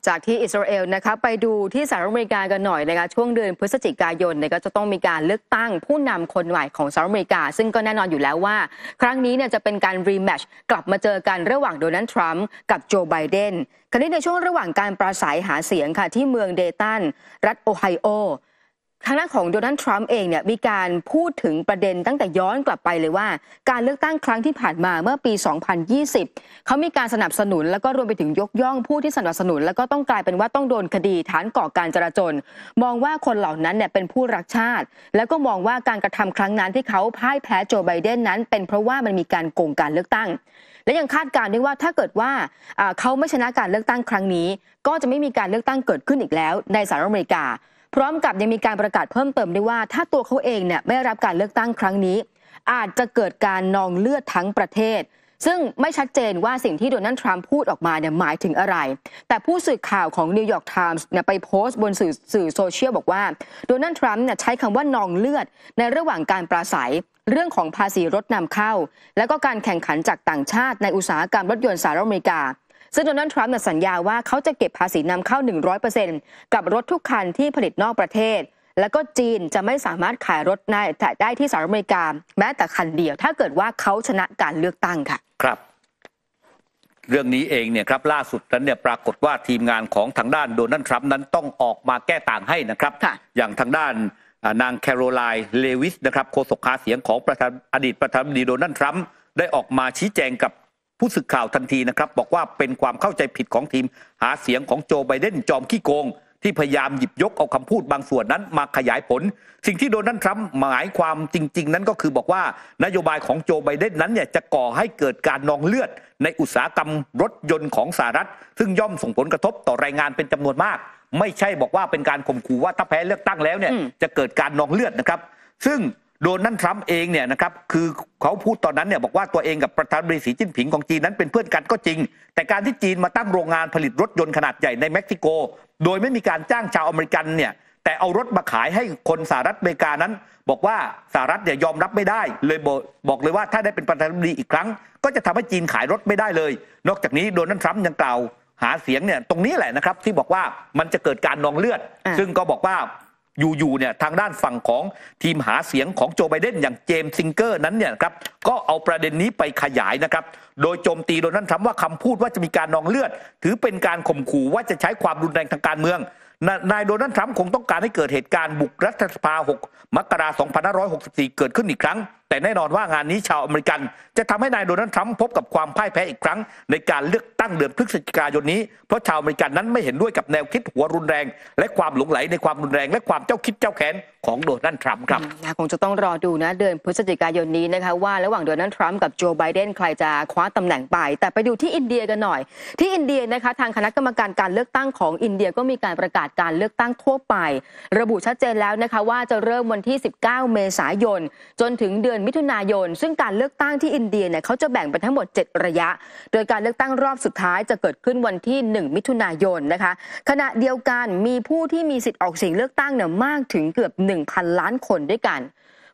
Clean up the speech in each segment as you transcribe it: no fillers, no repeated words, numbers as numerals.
จากที่อิสราเอลนะคะไปดูที่สหรัฐอเมริกากันหน่อยนะคะช่วงเดือนพฤศจิกายนก็จะต้องมีการเลือกตั้งผู้นำคนใหม่ของสหรัฐอเมริกาซึ่งก็แน่นอนอยู่แล้วว่าครั้งนี้จะเป็นการรีแมตช์กลับมาเจอกันระหว่างโดนัลด์ทรัมป์กับโจไบเดนคราวนี้ในช่วงระหว่างการปราศัยหาเสียงค่ะที่เมืองเดตันรัฐโอไฮโอทางด้านของโดนัลด์ทรัมป์เองมีการพูดถึงประเด็นตั้งแต่ย้อนกลับไปเลยว่าการเลือกตั้งครั้งที่ผ่านมาเมื่อปี 2020 เขามีการสนับสนุนแล้วก็รวมไปถึงยกย่องผู้ที่สนับสนุนแล้วก็ต้องกลายเป็นว่าต้องโดนคดีฐานก่อการจลาจลมองว่าคนเหล่านั้นเป็นผู้รักชาติแล้วก็มองว่าการกระทำครั้งนั้นที่เขาพ่ายแพ้โจไบเดนนั้นเป็นเพราะว่ามันมีการโกงการเลือกตั้งและยังคาดการณ์ด้วยว่าถ้าเกิดว่าเขาไม่ชนะการเลือกตั้งครั้งนี้ก็จะไม่มีการเลือกตั้งเกิดขึ้นอีกแล้วในสหรัฐอเมริกาพร้อมกับยังมีการประกาศเพิ่มเติมด้วยว่าถ้าตัวเขาเองไม่ได้รับการเลือกตั้งครั้งนี้อาจจะเกิดการนองเลือดทั้งประเทศซึ่งไม่ชัดเจนว่าสิ่งที่โดนัลด์ทรัมป์พูดออกมาหมายถึงอะไรแต่ผู้สื่อข่าวของนิวยอร์กไทมส์ไปโพสต์บนสื่อโซเชียลบอกว่าโดนัลด์ทรัมป์ใช้คำว่านองเลือดในระหว่างการปราศัยเรื่องของภาษีรถนำเข้าและก็การแข่งขันจากต่างชาติในอุตสาหกรรมรถยนต์สหรัฐอเมริกาซึ่งโดนัลด์ทรัมป์สัญญาว่าเขาจะเก็บภาษีนำเข้า 100% กับรถทุกคันที่ผลิตนอกประเทศแล้วก็จีนจะไม่สามารถขายรถได้ที่สหรัฐอเมริกาแม้แต่คันเดียวถ้าเกิดว่าเขาชนะการเลือกตั้งค่ะครับเรื่องนี้เองครับล่าสุดนั้นปรากฏว่าทีมงานของทางด้านโดนัลด์ทรัมป์นั้นต้องออกมาแก้ต่างให้นะครับอย่างทางด้านนางแคโรไลน์เลวิสนะครับโฆษกหาเสียงของอดีตประธานาธิบดีโดนัลด์ทรัมป์ได้ออกมาชี้แจงกับผู้สื่อข่าวทันทีนะครับบอกว่าเป็นความเข้าใจผิดของทีมหาเสียงของโจไบเดนจอมขี้โกงที่พยายามหยิบยกเอาคำพูดบางส่วนนั้นมาขยายผลสิ่งที่โดนัลด์ทรัมป์หมายความจริงๆนั้นก็คือบอกว่านโยบายของโจไบเดนนั้นจะก่อให้เกิดการนองเลือดในอุตสาหกรรมรถยนต์ของสหรัฐซึ่งย่อมส่งผลกระทบต่อแรงงานเป็นจำนวนมากไม่ใช่บอกว่าเป็นการข่มขู่ว่าถ้าแพ้เลือกตั้งแล้วจะเกิดการนองเลือดนะครับซึ่งโดนัลด์ทรัมป์เองนะครับคือเขาพูดตอนนั้นบอกว่าตัวเองกับประธานาธิบดีสีจิ้นผิงของจีนนั้นเป็นเพื่อนกันก็จริงแต่การที่จีนมาตั้งโรงงานผลิตรถยนต์ขนาดใหญ่ในเม็กซิโกโดยไม่มีการจ้างชาวอเมริกันแต่เอารถมาขายให้คนสหรัฐอเมริกานั้นบอกว่าสหรัฐยอมรับไม่ได้เลยบอกเลยว่าถ้าได้เป็นประธานาธิบดีอีกครั้งก็จะทำให้จีนขายรถไม่ได้เลยนอกจากนี้โดนัลด์ทรัมป์ยังกล่าวหาเสียงตรงนี้แหละนะครับที่บอกว่ามันจะเกิดการนองเลือดซึ่งก็บอกว่าอยู่ทางด้านฝั่งของทีมหาเสียงของโจไบเดนอย่างเจมส์ซิงเกอร์นั้นครับก็เอาประเด็นนี้ไปขยายนะครับโดยโจมตีโดนัลด์ทรัมป์ว่าคำพูดว่าจะมีการนองเลือดถือเป็นการข่มขู่ว่าจะใช้ความรุนแรงทางการเมืองนายโดนัลด์ทรัมป์คงต้องการให้เกิดเหตุการณ์บุกรัฐสภา6 มกราคม 2564 เกิดขึ้นอีกครั้งแต่แน่นอนว่างานนี้ชาวอเมริกันจะทำให้นายโดนัลด์ทรัมป์พบกับความพ่ายแพ้อีกครั้งในการเลือกตั้งเดือนพฤศจิกายนนี้เพราะชาวอเมริกันนั้นไม่เห็นด้วยกับแนวคิดหัวรุนแรงและความหลงไหลในความรุนแรงและความเจ้าคิดเจ้าแค้นของโดนัลด์ทรัมป์ครับคงจะต้องรอดูนะเดือนพฤศจิกายนนี้นะคะว่าระหว่างโดนัลด์ทรัมป์กับโจไบเดนใครจะคว้าตำแหน่งไปแต่ไปดูที่อินเดียกันหน่อยที่อินเดียนะคะทางคณะกรรมการการเลือกตั้งของอินเดียก็มีการประกาศการเลือกตั้งทั่วไประบุชัดเจนแล้วนะคะว่าจะเริ่มวันที่19 เมษายนจนถึงเดือนมิถุนายนซึ่งการเลือกตั้งที่อินเดียเขาจะแบ่งเป็นทั้งหมด7ระยะโดยการเลือกตั้งรอบสุดท้ายจะเกิดขึ้นวันที่1 มิถุนายนนะคะขณะเดียวกันมีผู้ที่มีสิทธิ์ออกเสียงเลือกตั้งมากถึงเกือบ 1,000 ล้านคนด้วยกัน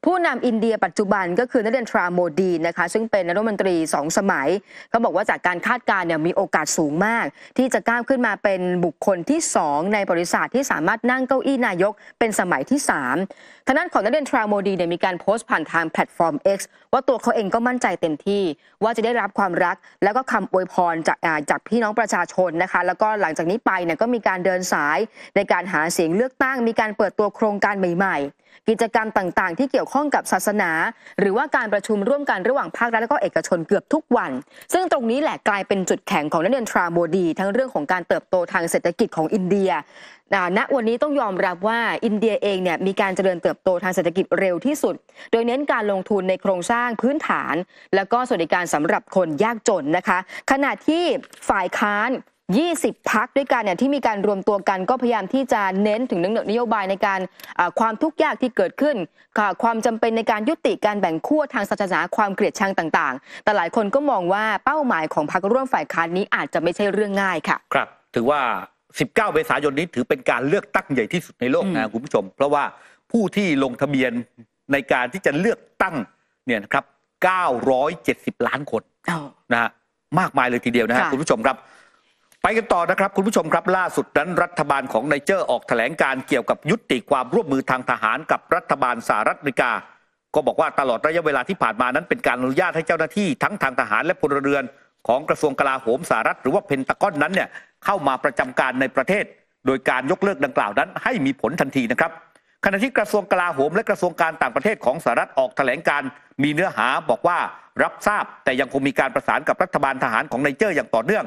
ผู้นำอินเดียปัจจุบันก็คือนาเรนทราโมดีนะคะซึ่งเป็นนายกรัฐมนตรี2 สมัยเขาบอกว่าจากการคาดการณ์มีโอกาสสูงมากที่จะก้าวขึ้นมาเป็นบุคคลที่2ในบริษัทที่สามารถนั่งเก้าอี้นายกเป็นสมัยที่3ทางด้านของนาเรนทราโมดีมีการโพสต์ผ่านทางแพลตฟอร์ม X ว่าตัวเขาเองก็มั่นใจเต็มที่ว่าจะได้รับความรักแล้วก็คำอวยพรจากพี่น้องประชาชนนะคะแล้วก็หลังจากนี้ไปก็มีการเดินสายในการหาเสียงเลือกตั้งมีการเปิดตัวโครงการใหม่ๆกิจกรรมต่างๆที่เกี่ยวข้องกับศาสนาหรือว่าการประชุมร่วมกันระหว่างภาครัฐและก็เอกชนเกือบทุกวันซึ่งตรงนี้แหละกลายเป็นจุดแข็งของนาเรนทราโมดีทั้งเรื่องของการเติบโตทางเศรษฐกิจของอินเดียณวันนี้ต้องยอมรับว่าอินเดียเองมีการเจริญเติบโตทางเศรษฐกิจเร็วที่สุดโดยเน้นการลงทุนในโครงสร้างพื้นฐานแล้วก็สวัสดิการสำหรับคนยากจนนะคะขณะที่ฝ่ายค้าน20 พรรคด้วยกันที่มีการรวมตัวกันก็พยายามที่จะเน้นถึงนโยบายในการความทุกข์ยากที่เกิดขึ้นความจำเป็นในการยุติการแบ่งขั้วทางศาสนาความเกลียดชังต่างๆแต่หลายคนก็มองว่าเป้าหมายของพรรคร่วมฝ่ายค้านนี้อาจจะไม่ใช่เรื่องง่ายค่ะครับถือว่า19 เมษายนนี้ถือเป็นการเลือกตั้งใหญ่ที่สุดในโลกนะคุณผู้ชมเพราะว่าผู้ที่ลงทะเบียนในการที่จะเลือกตั้งนะครับ970 ล้านคนนะฮะมากมายเลยทีเดียวนะฮะคุณผู้ชมครับ ไปกันต่อนะครับคุณผู้ชมครับล่าสุดนั้นรัฐบาลของไนเจอร์ออกแถลงการเกี่ยวกับยุติความร่วมมือทางทหารกับรัฐบาลสหรัฐอเมริกาก็บอกว่าตลอดระยะเวลาที่ผ่านมานั้นเป็นการอนุญาตให้เจ้าหน้าที่ทั้งทางทหารและพลเรือนของกระทรวงกลาโหมสหรัฐหรือว่าเพนตากอนนั้นเนี่ยเข้ามาประจำการในประเทศโดยการยกเลิกดังกล่าวนั้นให้มีผลทันทีนะครับขณะที่กระทรวงกลาโหมและกระทรวงการต่างประเทศของสหรัฐออกแถลงการมีเนื้อหาบอกว่ารับทราบแต่ยังคงมีการประสานกับรัฐบาลทหารของไนเจอร์อย่างต่อเนื่อง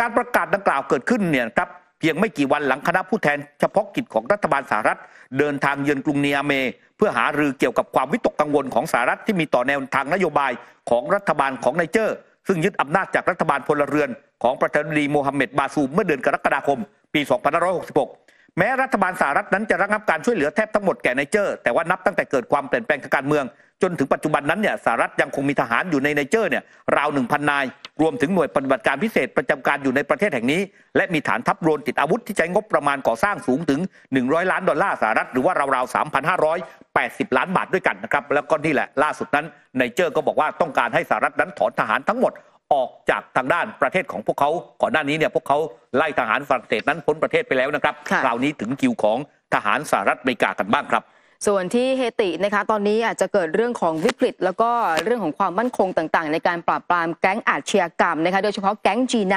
การประกาศดังกล่าวเกิดขึ้นเนี่ยครับเพียงไม่กี่วันหลังคณะผู้แทนเฉพาะกิจของรัฐบาลสหรัฐเดินทางเยือนกรุงนิอาเมเพื่อหารือเกี่ยวกับความวิตกกังวลของสหรัฐที่มีต่อแนวทางนโยบายของรัฐบาลของไนเจอร์ซึ่งยึดอำนาจจากรัฐบาลพลเรือนของประธานาธิบดีโมฮัมเหม็ดบาซูมเมื่อเดือนกรกฎาคมปี 2566 แม้รัฐบาลสหรัฐนั้นจะระงับการช่วยเหลือแทบทั้งหมดแก่ไนเจอร์แต่ว่านับตั้งแต่เกิดความเปลี่ยนแปลงทางการเมืองจนถึงปัจจุบันนั้นเนี่ยสหรัฐยังคงมีทหารอยู่ในไนเจอร์เนี่ยราว 1,000 นายรวมถึงหน่วยปฏิบัติการพิเศษประจำการอยู่ในประเทศแห่งนี้และมีฐานทัพโดรนติดอาวุธที่ใช้งบประมาณก่อสร้างสูงถึง$100 ล้านสหรัฐหรือว่าราวๆ 3,580 ล้านบาทด้วยกันนะครับแล้วก็นี่แหละล่าสุดนั้นไนเจอร์ก็บอกว่าต้องการให้สหรัฐนั้นถอนทหารทั้งหมดออกจากทางด้านประเทศของพวกเขาก่อนหน้านี้เนี่ยพวกเขาไล่ทหารฝรั่งเศสนั้นพ้นประเทศไปแล้วนะครับคราวนี้ถึงคิวของทหารสหรัฐอเมริกากันบ้างครับส่วนที่เฮตินะคะตอนนี้อาจจะเกิดเรื่องของวิกฤตแล้วก็เรื่องของความมั่นคงต่างๆในการปราบปรามแก๊งอาชญากรรมนะคะโดยเฉพาะแก๊ง G9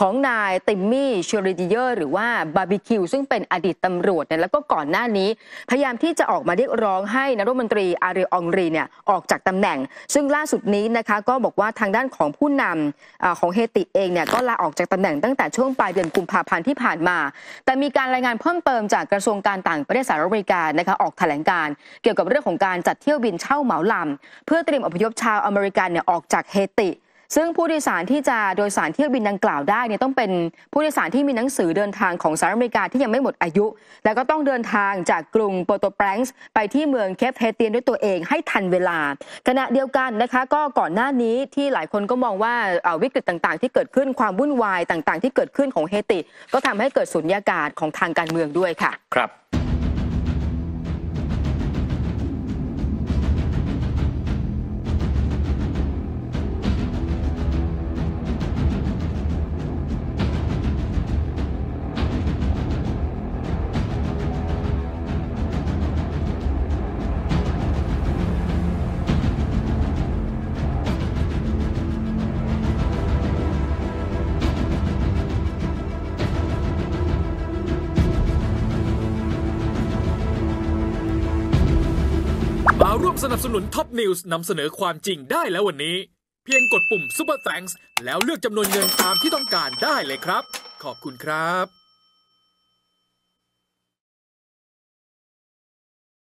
ของนายติมมี่เชอริดิเยอร์หรือว่าบาร์บีคิวซึ่งเป็นอดีตตำรวจเนี่ยแล้วก็ก่อนหน้านี้พยายามที่จะออกมาเรียกร้องให้นายรัฐมนตรีอารีอองรีเนี่ยออกจากตำแหน่งซึ่งล่าสุดนี้นะคะก็บอกว่าทางด้านของผู้นำของเฮติเองเนี่ยก็ลาออกจากตำแหน่งตั้งแต่ช่วงปลายเดือนกุมภาพันธ์ที่ผ่านมาแต่มีการรายงานเพิ่มเติมจากกระทรวงการต่างประเทศสหรัฐอเมริกานะคะออกแถลงการเกี่ยวกับเรื่องของการจัดเที่ยวบินเช่าเหมาลำเพื่อเตรียมอพยพชาวอเมริกันเนี่ยออกจากเฮติซึ่งผู้โดยสารที่จะโดยสารเที่ยวบินดังกล่าวได้เนี่ยต้องเป็นผู้โดยสารที่มีหนังสือเดินทางของสหรัฐอเมริกาที่ยังไม่หมดอายุแล้วก็ต้องเดินทางจากกรุงโปโตแปรงส์ไปที่เมืองเคปเฮเตียนด้วยตัวเองให้ทันเวลาขณะเดียวกันนะคะก็ก่อนหน้านี้ที่หลายคนก็มองว่าวิกฤตต่างๆที่เกิดขึ้นความวุ่นวายต่างๆที่เกิดขึ้นของเฮติก็ทำให้เกิดสุญญากาศของทางการเมืองด้วยค่ะครับมาร่วมสนับสนุนท็อปนิวส์นำเสนอความจริงได้แล้ววันนี้เพียงกดปุ่ม Super Thanks แล้วเลือกจำนวนเงินตามที่ต้องการได้เลยครับขอบคุณครับ